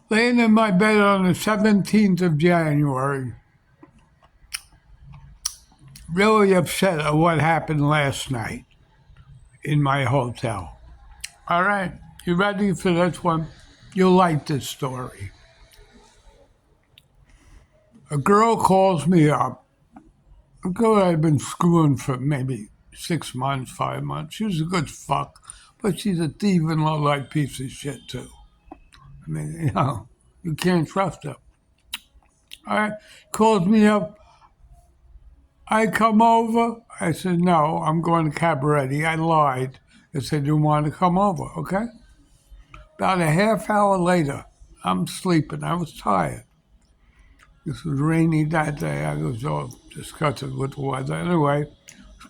Laying in my bed on the 17th of January, really upset at what happened last night in my hotel. All right, you ready for this one? You'll like this story. A girl calls me up. A girl I've been screwing for maybe 6 months, 5 months. She was a good fuck, but she's a thieving, low-life piece of shit, too. I mean, you can't trust her. All right, calls me up. I come over. I said, no, I'm going to Cabaret. I lied. I said, you want to come over, okay? About a half hour later, I'm sleeping. I was tired. This was rainy that day. I was all disgusted with the weather. Anyway,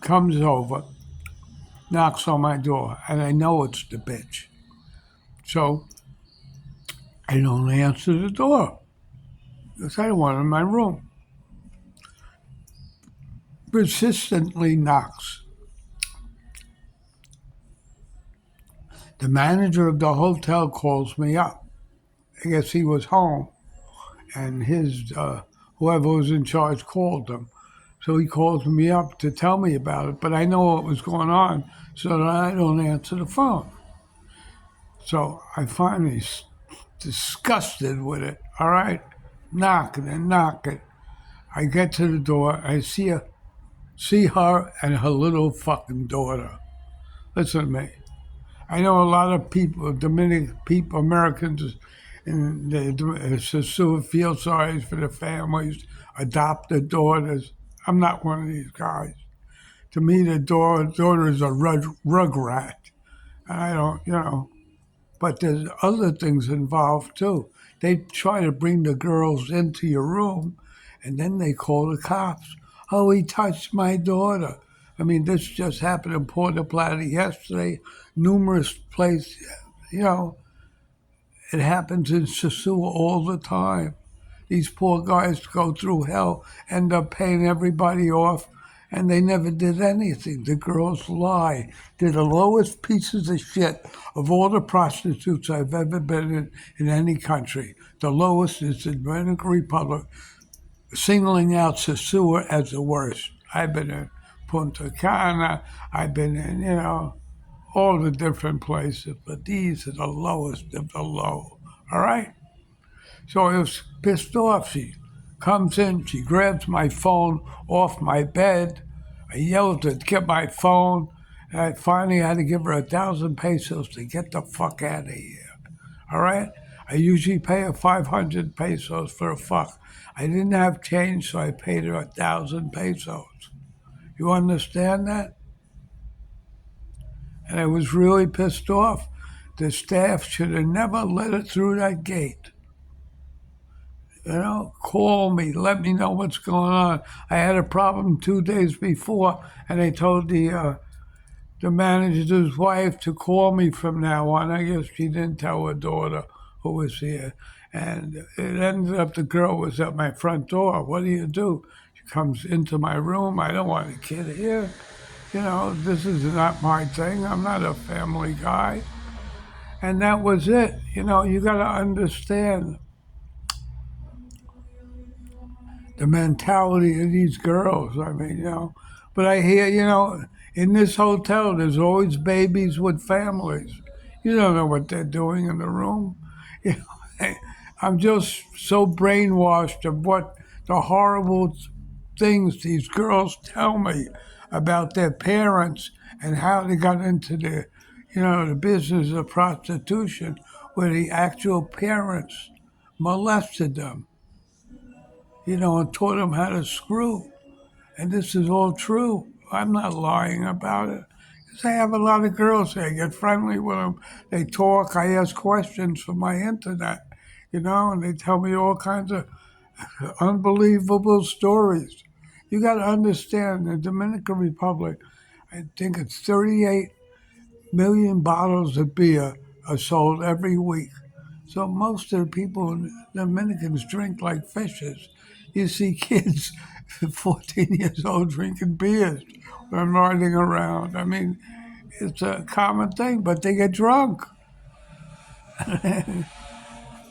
comes over, knocks on my door, and I know it's the bitch. So I don't answer the door because I don't want her in my room. Persistently knocks. The manager of the hotel calls me up. I guess he was home, and his whoever was in charge called him. So he calls me up to tell me about it, but I know what was going on, so that I don't answer the phone. So I finally, disgusted with it, all right, knocking and knocking. I get to the door, I see her and her little fucking daughter. Listen to me. I know a lot of people, Dominican people, Americans, and the Sosua feel sorry for the families, adopted daughters. I'm not one of these guys. To me, the daughter is a rugrat. And I don't. But there's other things involved too. They try to bring the girls into your room, and then they call the cops. Oh, he touched my daughter. I mean, this just happened in Puerto Plata yesterday. Numerous places, you know, it happens in Sosua all the time. These poor guys go through hell, end up paying everybody off, and they never did anything. The girls lie. They're the lowest pieces of shit of all the prostitutes I've ever been in any country. The lowest is the Dominican Republic, singling out Sosua as the worst. I've been in Punta Cana. I've been in, all the different places, but these are the lowest of the low. All right? So I was pissed off. She comes in, she grabs my phone off my bed. I yelled to get my phone, and I finally had to give her 1,000 pesos to get the fuck out of here. All right? I usually pay her 500 pesos for a fuck. I didn't have change, so I paid her 1,000 pesos. You understand that? And I was really pissed off. The staff should have never let her through that gate. Call me, let me know what's going on. I had a problem 2 days before, and I told the manager's wife to call me from now on. I guess she didn't tell her daughter who was here. And it ended up the girl was at my front door. What do? She comes into my room. I don't want a kid here. This is not my thing. I'm not a family guy. And that was it. You got to understand the mentality of these girls. I mean, but I hear, in this hotel, there's always babies with families. You don't know what they're doing in the room. You know, I'm just so brainwashed of what the horrible things these girls tell me about their parents and how they got into the business of prostitution, where the actual parents molested them, and taught them how to screw. And this is all true. I'm not lying about it. Because I have a lot of girls here. I get friendly with them. They talk. I ask questions from my internet, and they tell me all kinds of unbelievable stories. You got to understand the Dominican Republic, I think it's 38 million bottles of beer are sold every week. So most of the people in the Dominicans drink like fishes. You see kids 14 years old drinking beers and riding around. I mean, it's a common thing, but they get drunk.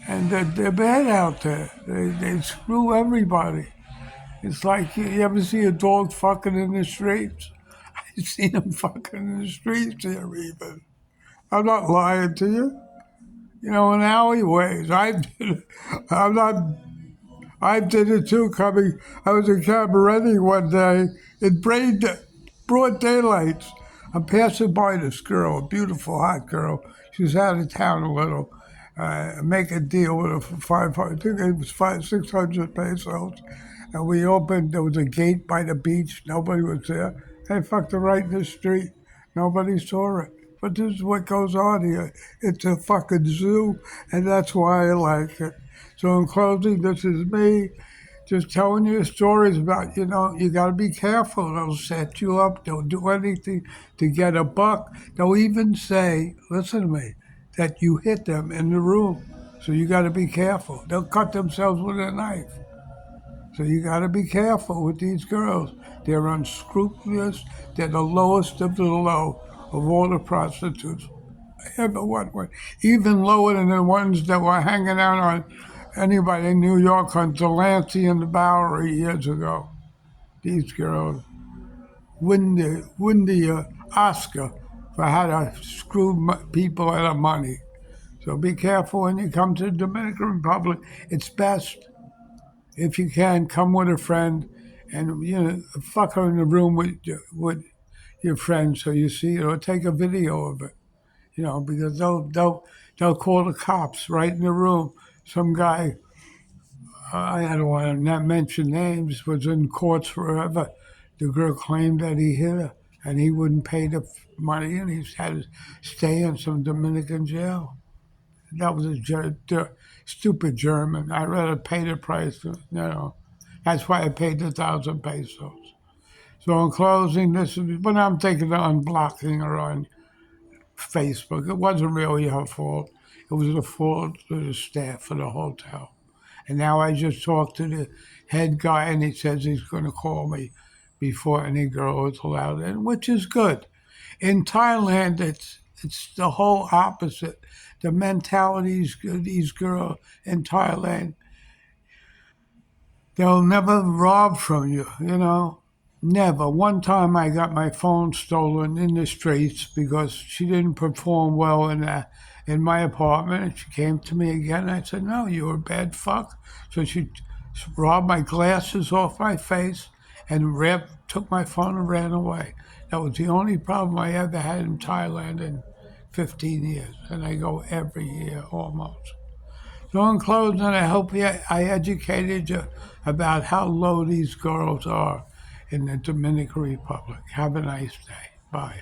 and they're bad out there. They screw everybody. It's like you ever see a dog fucking in the streets? I've seen them fucking in the streets here even. I'm not lying to you. You know, in alleyways. I'm not I did it too. Coming, I was in Cabaretti one day in broad daylight. I'm passing by this girl, a beautiful, hot girl. She was out of town a little. Make a deal with her for I think it was 600 pesos. And we opened. There was a gate by the beach. Nobody was there. They fucked her right in the street. Nobody saw it. But this is what goes on here. It's a fucking zoo, and that's why I like it. So in closing, this is me just telling you stories about, you got to be careful. They'll set you up. They'll do anything to get a buck. They'll even say, listen to me, that you hit them in the room. So you got to be careful. They'll cut themselves with a knife. So you got to be careful with these girls. They're unscrupulous. They're the lowest of the low of all the prostitutes. Ever what way? Even lower than the ones that were hanging out on anybody in New York on Delancey and the Bowery years ago. These girls win the Oscar for how to screw people out of money. So be careful when you come to the Dominican Republic. It's best if you can come with a friend and fuck her in the room with your friend so you see it or take a video of it. Because they'll call the cops right in the room. Some guy, I don't want to not mention names, was in courts forever. The girl claimed that he hit her, and he wouldn't pay the money, and he had to stay in some Dominican jail. That was a stupid German. I'd rather pay the price. That's why I paid the 1,000 pesos. So in closing, this is when I'm thinking of unblocking her on Facebook. It wasn't really her fault. It was the fault of the staff of the hotel. And now I just talked to the head guy, and he says he's going to call me before any girl is allowed in, which is good. In Thailand, it's the whole opposite. The mentalities of these girls in Thailand, they'll never rob from you. Never. One time I got my phone stolen in the streets because she didn't perform well in my apartment, and she came to me again. I said, "No, you're a bad fuck." So she robbed my glasses off my face and took my phone and ran away. That was the only problem I ever had in Thailand in 15 years, and I go every year almost. So in closing, I hope I educated you about how low these girls are in the Dominican Republic. Have a nice day. Bye.